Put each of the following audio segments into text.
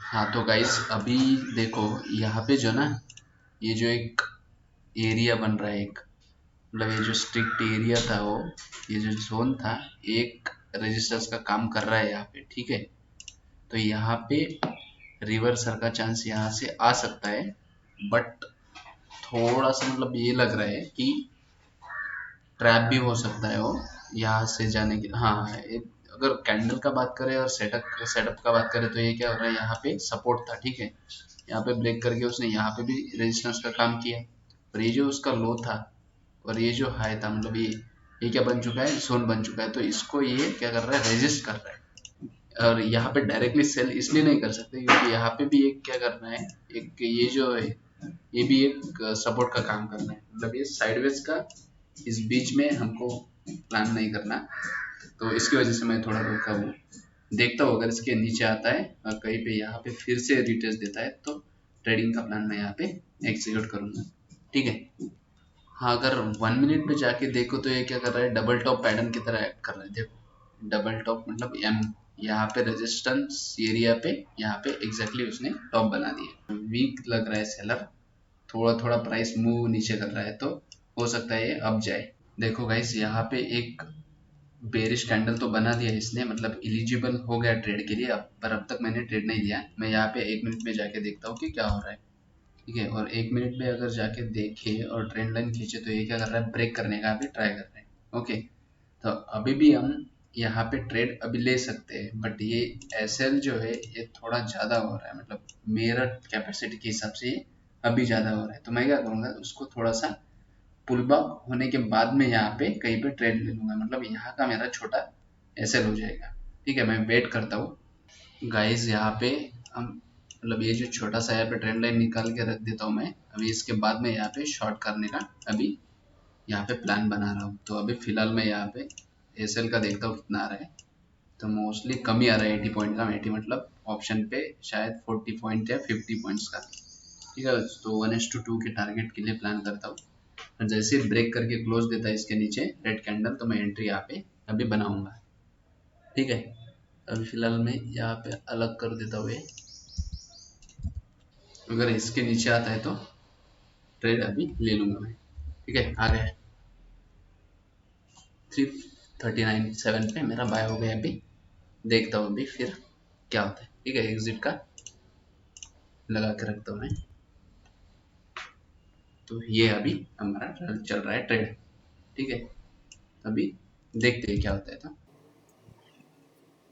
हाँ तो गाइस अभी देखो यहाँ पे जो ना, ये जो एक एरिया बन रहा है, एक मतलब ये जो स्ट्रिक्ट एरिया था वो, ये जो जोन था, एक रजिस्टर्स का काम कर रहा है यहाँ पे, ठीक है। तो यहाँ पे रिवर्सल का चांस यहाँ से आ सकता है, बट थोड़ा सा मतलब ये लग रहा है कि ट्रैप भी हो सकता है वो यहाँ से जाने की। हाँ अगर कैंडल का बात करें और सेटअप सेटअप का बात करें तो ये क्या हो रहा है, यहाँ पे सपोर्ट था, ठीक है। यहाँ पे ब्रेक करके उसने यहाँ पे भी रेजिस्टेंस का काम किया, और ये जो उसका लो था और ये जो हाई था, मतलब ये क्या बन चुका है, जोन बन चुका है। तो इसको ये क्या कर रहा है, रेजिस्ट कर रहा है। और यहाँ पे डायरेक्टली सेल इसलिए नहीं कर सकते क्योंकि यहाँ पे भी एक क्या करना है, एक ये जो है ये भी एक सपोर्ट का काम करना है, मतलब ये साइडवेज का इस बीच में हमको प्लान नहीं करना। तो इसकी वजह से मैं थोड़ा रुका हूँ, देखता हूँ अगर इसके नीचे आता है और कहीं पे यहाँ पे फिर से रिटेस्ट देता है तो ट्रेडिंग का प्लान मैं यहाँ पे एग्जीक्यूट करूंगा, ठीक है। हाँ अगर 1 मिनट पे जाके देखो तो ये क्या कर रहा है, डबल टॉप पैटर्न की तरह एक्ट कर रहा है। देखो डबल टॉप मतलब एम, यहाँ पे रेजिस्टेंस एरिया पे यहाँ पे एग्जैक्टली उसने टॉप बना दिया। वीक लग रहा है सेलर, थोड़ा थोड़ा प्राइस मूव नीचे कर रहा है, तो हो सकता है ये अब जाए। देखो गाइस यहाँ पे एक बेरिश कैंडल तो बना दिया इसने, मतलब एलिजिबल हो गया ट्रेड के लिए अब, पर अब तक मैंने ट्रेड नहीं लिया। मैं यहाँ पे 1 मिनट में जाके देखता हूँ कि क्या हो रहा है, ठीक है। और 1 मिनट में अगर जाके देखे और ट्रेंड लाइन खींचे तो ये क्या कर रहा है, ब्रेक करने का अभी ट्राई कर रहे हैं, ओके। तो अभी भी हम यहाँ पे ट्रेड अभी ले सकते हैं, बट ये एसएल जो है ये थोड़ा ज़्यादा हो रहा है, मतलब मेरा कैपेसिटी के हिसाब से ये अभी ज़्यादा हो रहा है। तो मैं क्या करूँगा, उसको थोड़ा सा पुल बैक होने के बाद में यहाँ पे कहीं पे ट्रेड ले लूंगा, मतलब यहाँ का मेरा छोटा एसएल हो जाएगा, ठीक है। मैं वेट करता हूँ गाइस। यहाँ पे हम मतलब ये जो छोटा सा यहाँ पे ट्रेंड लाइन निकाल के रख देता हूँ मैं, अभी इसके बाद में यहाँ पे शॉर्ट करने का अभी यहाँ पे प्लान बना रहा हूँ। तो अभी फिलहाल मैं यहाँ पे एसएल का देखता हूँ कितना आ रहा है। तो मोस्टली कम ही आ रहा है 80 पॉइंट का, 80 मतलब ऑप्शन पे शायद 40 पॉइंट या 50 पॉइंट्स का, ठीक है। तो 1:2 के टारगेट के लिए प्लान करता हूँ, और जैसे ब्रेक करके क्लोज देता है इसके नीचे रेड कैंडल तो मैं एंट्री यहाँ पे अभी बनाऊंगा, ठीक है। अभी फिलहाल मैं यहाँ पे अलग कर देता हूँ, अगर इसके नीचे आता है तो ट्रेड अभी ले लूंगा मैं, ठीक है। आ गया 339.7 पे मेरा बाय हो गया अभी, देखता हूँ अभी फिर क्या होता है, ठीक है। एग्जिट का लगा के रखता हूँ मैं। तो ये अभी हमारा चल रहा है ट्रेड, ठीक है। अभी देखते हैं क्या होता है।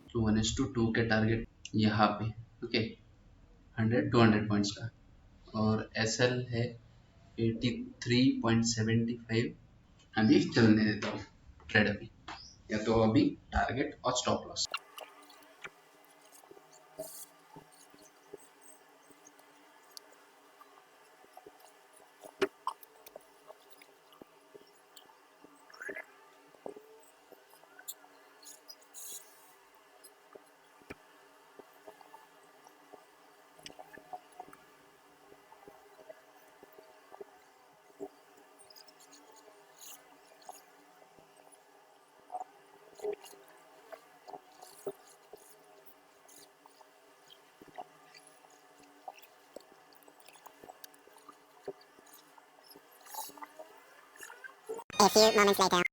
तो 1:2 के टारगेट यहाँ पे, ओके, 100-200 पॉइंट्स का, और एस एल है 83.75। अभी चलने देता हूँ ट्रेड अभी, या तो अभी टारगेट और stop loss. A few moments later.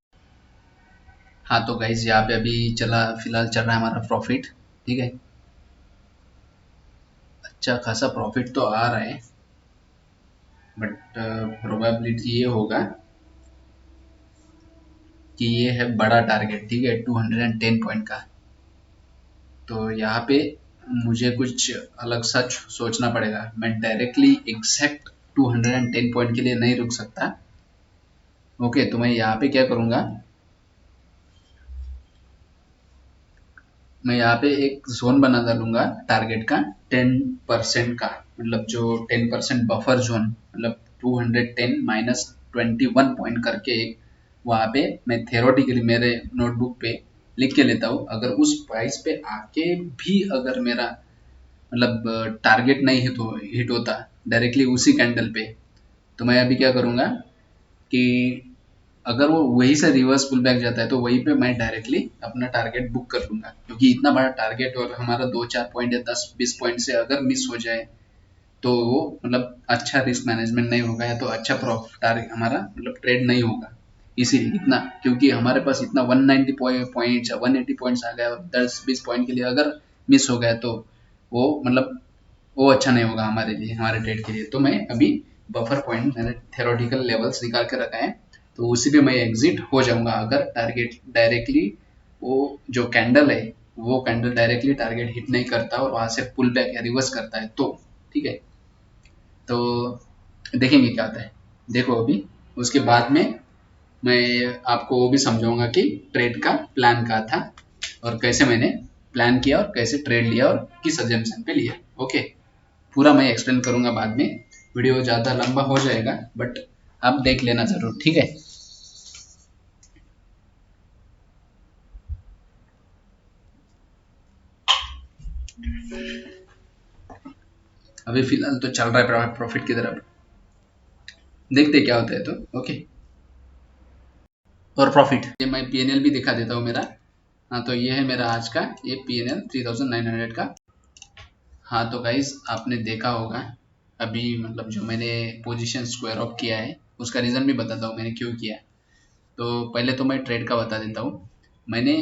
हाँ तो गाइज यहाँ पे अभी चला, फिलहाल चल रहा है हमारा प्रॉफिट, ठीक है। अच्छा खासा प्रॉफिट तो आ रहा है, बट प्रोबेबिलिटी ये होगा कि ये है बड़ा टारगेट, ठीक है, 210 पॉइंट का। तो यहाँ पे मुझे कुछ अलग सा सोचना पड़ेगा, मैं डायरेक्टली एग्जैक्ट 210 पॉइंट के लिए नहीं रुक सकता, ओके। तो मैं यहाँ पे क्या करूँगा, मैं यहाँ पे एक जोन बना डालूंगा टारगेट का 10% का, मतलब जो 10% बफर जोन, मतलब 210 माइनस 21 पॉइंट करके एक वहाँ पे मैं थेरोटिकली मेरे नोटबुक पे लिख के लेता हूँ। अगर उस प्राइस पे आके भी अगर मेरा मतलब टारगेट नहीं हिट होता डायरेक्टली उसी कैंडल पे, तो मैं अभी क्या करूँगा कि अगर वो वहीं से रिवर्स पुल बैक जाता है तो वहीं पे मैं डायरेक्टली अपना टारगेट बुक कर लूंगा, क्योंकि इतना बड़ा टारगेट और हमारा 2-4 पॉइंट या 10-20 पॉइंट से अगर मिस हो जाए तो वो मतलब अच्छा रिस्क मैनेजमेंट नहीं होगा, या तो अच्छा प्रॉफिट हमारा मतलब ट्रेड नहीं होगा। इसीलिए इतना, क्योंकि हमारे पास इतना 190 पॉइंट्स या 180 पॉइंट्स आ गया और 10-20 पॉइंट के लिए अगर मिस हो गया तो वो मतलब वो अच्छा नहीं होगा हमारे लिए, हमारे ट्रेड के लिए। तो मैं अभी बफर पॉइंट मैंने थेरोटिकल लेवल्स निकाल के रखा है, तो उसी पे मैं एग्जिट हो जाऊंगा अगर टारगेट डायरेक्टली वो जो कैंडल है वो कैंडल डायरेक्टली टारगेट हिट नहीं करता और वहां से पुल बैक या रिवर्स करता है तो। ठीक है, तो देखेंगे क्या होता है। देखो अभी उसके बाद में मैं आपको वो भी समझाऊंगा कि ट्रेड का प्लान क्या था और कैसे मैंने प्लान किया और कैसे ट्रेड लिया और किस अजम्पशन पे लिया। ओके, पूरा मैं एक्सप्लेन करूंगा बाद में, वीडियो ज़्यादा लंबा हो जाएगा बट आप देख लेना ज़रूर। ठीक है, अभी फिलहाल तो चल रहा है प्रॉफिट की तरफ, देखते क्या होता है। तो ओके, और प्रॉफिट ये मैं पीएनएल भी दिखा देता हूँ मेरा। हाँ, तो ये है मेरा आज का ये पीएनएल 3900 का। हाँ तो गाइज आपने देखा होगा अभी मतलब जो मैंने पोजीशन स्क्वायर ऑफ किया है उसका रीज़न भी बताता हूँ मैंने क्यों किया। तो पहले तो मैं ट्रेड का बता देता हूँ। मैंने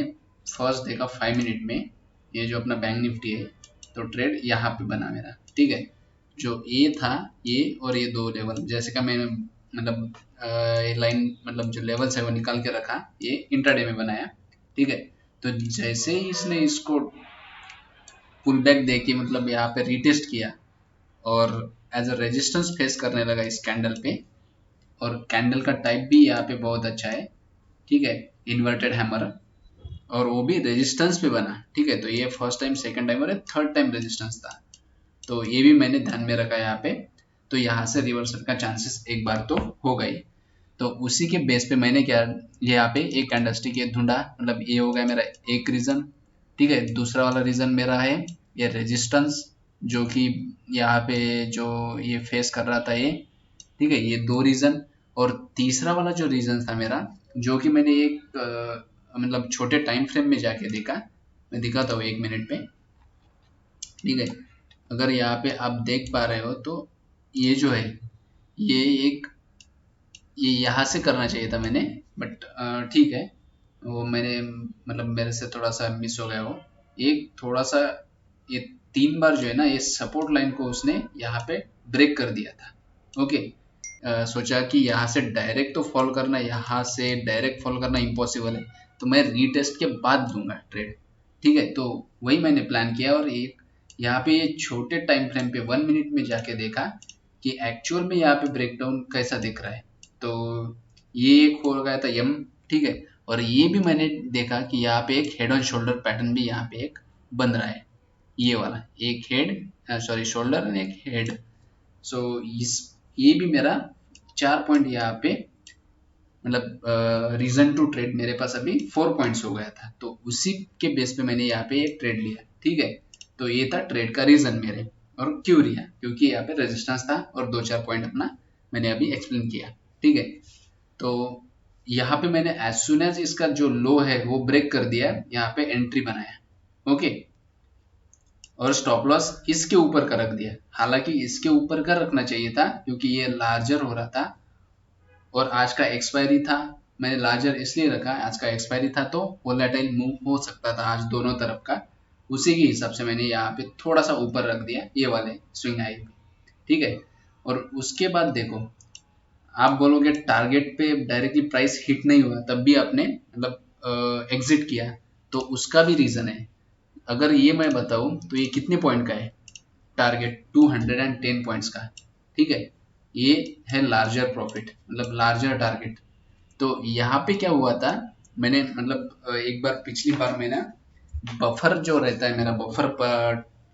फर्स्ट देखा 5 मिनट में ये जो अपना बैंक निफ्टी है, तो ट्रेड यहाँ पे बना मेरा। ठीक है, जो ए था ये और ये दो लेवल जैसे का मैंने मतलब ये लाइन मतलब जो लेवल्स है वो निकाल के रखा, ये इंट्राडे में बनाया। ठीक है, तो जैसे ही इसने इसको पुल बैक दे के मतलब यहाँ पे रीटेस्ट किया और एज अ रेजिस्टेंस फेस करने लगा इस कैंडल पे, और कैंडल का टाइप भी यहाँ पे बहुत अच्छा है। ठीक है, इन्वर्टेड हैमर, और वो भी रेजिस्टेंस पे बना। ठीक है, तो ये फर्स्ट टाइम, सेकंड टाइम और थर्ड टाइम रेजिस्टेंस था, तो ये भी मैंने ध्यान में रखा यहाँ पे। तो यहाँ से रिवर्सल का चांसेस एक बार तो हो गई, तो उसी के बेस पे मैंने क्या, ये यहाँ पे एक कैंडलस्टिक ये ढूंढा, मतलब ये हो गया मेरा एक रीजन। ठीक है, दूसरा वाला रीजन मेरा है ये रेजिस्टेंस, जो कि यहाँ पे जो ये फेस कर रहा था ये। ठीक है, ये दो रीजन, और तीसरा वाला जो रीजन था मेरा, जो कि मैंने एक मतलब छोटे टाइम फ्रेम में जाके देखा, मैं दिखाता हूँ 1 मिनट पे। ठीक है, अगर यहाँ पे आप देख पा रहे हो तो ये जो है ये एक, ये यहाँ से करना चाहिए था मैंने, बट ठीक है, वो मैंने मतलब मेरे से थोड़ा सा मिस हो गया वो एक थोड़ा सा। ये 3 बार जो है ना ये सपोर्ट लाइन को उसने यहाँ पे ब्रेक कर दिया था। ओके, सोचा कि यहाँ से डायरेक्ट तो फॉल करना, यहाँ से डायरेक्ट फॉल करना इम्पॉसिबल है, तो मैं रीटेस्ट के बाद दूंगा ट्रेड। ठीक है, तो वही मैंने प्लान किया, और एक यहाँ पे ये छोटे टाइम फ्रेम पे 1 मिनट में जाके देखा कि एक्चुअल में यहाँ पे ब्रेकडाउन कैसा दिख रहा है। तो ये एक हो गया था यम। ठीक है, और ये भी मैंने देखा कि यहाँ पे एक हेड ऑन शोल्डर पैटर्न भी यहाँ पे एक बन रहा है, ये वाला एक हेड सॉरी शोल्डर और एक हेड। सो इस ये भी मेरा 4 पॉइंट यहाँ पे मतलब रीजन टू ट्रेड मेरे पास अभी 4 पॉइंट्स हो गया था, तो उसी के बेस पे मैंने यहाँ पे एक ट्रेड लिया। ठीक है, तो ये था ट्रेड का रीजन मेरे, और क्यों लिया, क्योंकि यहाँ पे रेजिस्टेंस था और 2-4 पॉइंट अपना मैंने अभी एक्सप्लेन किया। ठीक है, तो यहाँ पे मैंने एज सुन एज इसका जो लो है वो ब्रेक कर दिया, यहाँ पे एंट्री बनाया। ओके, और स्टॉप लॉस इसके ऊपर का रख दिया, हालांकि इसके ऊपर का रखना चाहिए था क्योंकि ये लार्जर हो रहा था और आज का एक्सपायरी था। मैंने लार्जर इसलिए रखा, आज का एक्सपायरी था तो वोलेटाइल मूव हो सकता था आज दोनों तरफ का, उसी के हिसाब से मैंने यहाँ पे थोड़ा सा ऊपर रख दिया ये वाले स्विंग हाई पे। ठीक है, और उसके बाद देखो, आप बोलोगे टारगेट पे डायरेक्टली प्राइस हिट नहीं हुआ तब भी आपने मतलब एग्जिट किया, तो उसका भी रीजन है। अगर ये मैं बताऊं तो ये कितने पॉइंट का है टारगेट, 210 पॉइंट्स का। ठीक है, ये है लार्जर प्रॉफिट मतलब लार्जर टारगेट। तो यहाँ पे क्या हुआ था, मैंने मतलब एक बार पिछली बार में ना बफर जो रहता है मेरा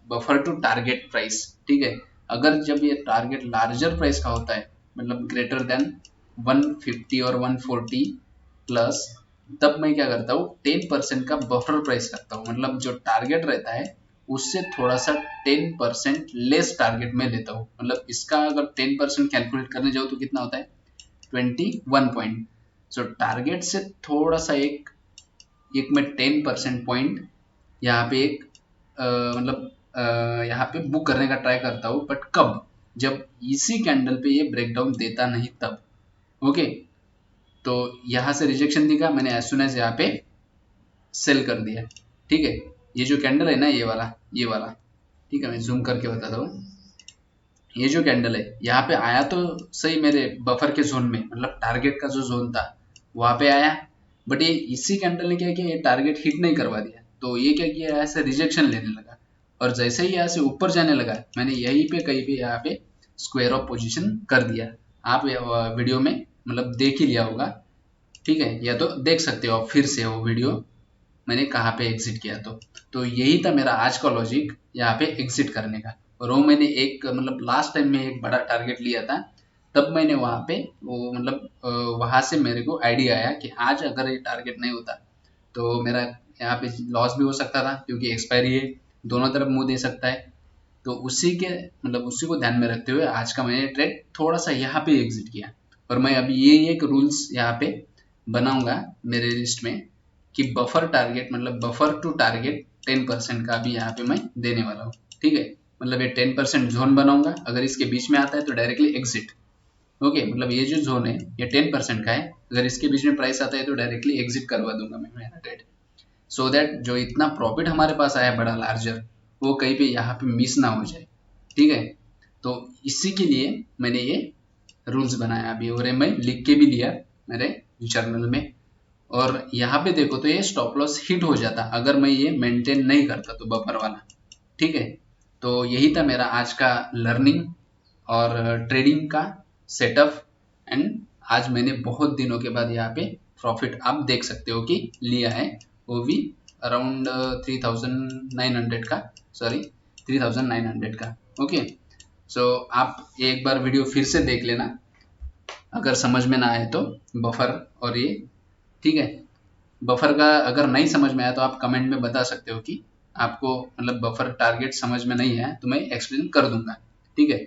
बफर टू टारगेट प्राइस। ठीक है, अगर जब ये टारगेट लार्जर प्राइस का होता है मतलब ग्रेटर देन 150 और 140 प्लस, तब मैं क्या करता हूँ 10% का बफर प्राइस रखता हूँ, मतलब जो टारगेट रहता है उससे थोड़ा सा 10% लेस टारगेट में लेता हूँ। मतलब इसका अगर 10% कैलकुलेट करने जाओ तो कितना होता है 21 पॉइंट। सो टारगेट से थोड़ा सा एक मैं 10% पॉइंट यहाँ पे एक मतलब यहाँ पे बुक करने का ट्राई करता हूँ, बट कब, जब इसी कैंडल पे ये ब्रेकडाउन देता नहीं तब। ओके, तो यहाँ से रिजेक्शन दिखा, मैंने एज सुन एज यहाँ पे सेल कर दिया। ठीक है, ये जो कैंडल है ना, ये वाला, ठीक है, मैं जूम करके बताता हूँ। ये जो कैंडल है यहाँ पे आया तो सही मेरे बफर के जोन में, मतलब टारगेट का जो जोन था वहां पे आया, बट ये इसी कैंडल ने क्या किया, ये टारगेट हिट नहीं करवा दिया, तो ये क्या किया, ऐसे रिजेक्शन लेने लगा। और जैसे ही यहाँ से ऊपर जाने लगा, मैंने यहीं पे कहीं पे यहाँ पे स्क्वायर ऑफ पोजीशन कर दिया। आप वीडियो में मतलब देख ही लिया होगा, ठीक है, या तो देख सकते हो आप फिर से वो वीडियो मैंने कहाँ पे एग्जिट किया। तो यही था मेरा आज का लॉजिक यहाँ पे एग्जिट करने का। और वो मैंने एक मतलब लास्ट टाइम में एक बड़ा टारगेट लिया था, तब मैंने वहाँ पे वो मतलब वहाँ से मेरे को आइडिया आया कि आज अगर ये टारगेट नहीं होता तो मेरा यहाँ पे लॉस भी हो सकता था, क्योंकि एक्सपायरी है, दोनों तरफ मुंह दे सकता है। तो उसी के मतलब उसी को ध्यान में रखते हुए आज का मैंने ट्रेड थोड़ा सा यहाँ पे एग्जिट किया। और मैं अभी ये एक रूल्स यहाँ पे बनाऊंगा मेरे लिस्ट में कि बफर टारगेट मतलब बफर टू टारगेट 10% का भी यहाँ पे मैं देने वाला हूँ। ठीक है, मतलब ये 10% जोन बनाऊंगा, अगर इसके बीच में आता है तो डायरेक्टली एग्जिट। ओके, मतलब ये जो जोन है ये 10% का है, अगर इसके बीच में प्राइस आता है तो डायरेक्टली एग्जिट करवा दूंगा मैं मेरा ट्रेड, सो दैट जो इतना प्रॉफिट हमारे पास आया बड़ा लार्जर, वो कहीं पे यहाँ पे मिस ना हो जाए। ठीक है, तो इसी के लिए मैंने ये रूल्स बनाया अभी, और मैं लिख के भी लिया मेरे जर्नल में। और यहाँ पे देखो तो ये स्टॉप लॉस हिट हो जाता अगर मैं ये मेंटेन नहीं करता तो बफर वाला। ठीक है, तो यही था मेरा आज का लर्निंग और ट्रेडिंग का सेटअप। एंड आज मैंने बहुत दिनों के बाद यहाँ पे प्रॉफिट आप देख सकते हो कि लिया है, वो भी अराउंड 3900 का, सॉरी 3900 का। ओके, सो आप एक बार वीडियो फिर से देख लेना अगर समझ में ना आए तो, बफर और ये। ठीक है, बफर का अगर नहीं समझ में आया तो आप कमेंट में बता सकते हो कि आपको मतलब बफर टारगेट समझ में नहीं है, तो मैं एक्सप्लेन कर दूंगा। ठीक है,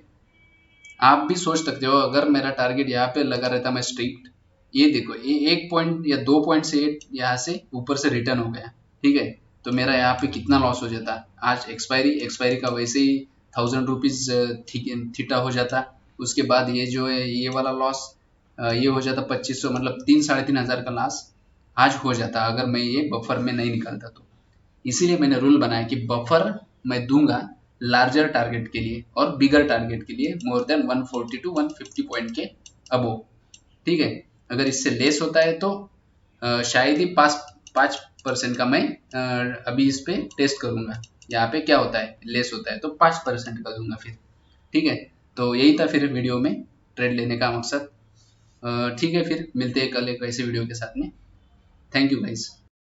आप भी सोच सकते हो अगर मेरा टारगेट यहाँ पे लगा रहता मैं स्ट्रिक्ट, ये देखो ये 1 पॉइंट या 2 पॉइंट से यहाँ से ऊपर से रिटर्न हो गया। ठीक है, तो मेरा यहाँ पे कितना लॉस हो जाता, आज एक्सपायरी का वैसे ही 1000 रुपीज थीटा हो जाता, उसके बाद ये जो है ये वाला लॉस ये हो जाता 2500, मतलब 3-3.5 हजार का लॉस आज हो जाता अगर मैं ये बफर में नहीं निकलता तो। इसीलिए मैंने रूल बनाया कि बफर मैं दूंगा लार्जर टारगेट के लिए और बिगर टारगेट के लिए मोर देन 140 टू 150 पॉइंट के अबो। ठीक है, अगर इससे लेस होता है तो शायद ही 5% का मैं अभी इस पे टेस्ट करूंगा, यहाँ पे क्या होता है, लेस होता है तो 5% का दूंगा फिर। ठीक है, तो यही था फिर वीडियो में ट्रेड लेने का मकसद। ठीक है, फिर मिलते हैं कल एक ऐसे वीडियो के साथ में। Thank you guys.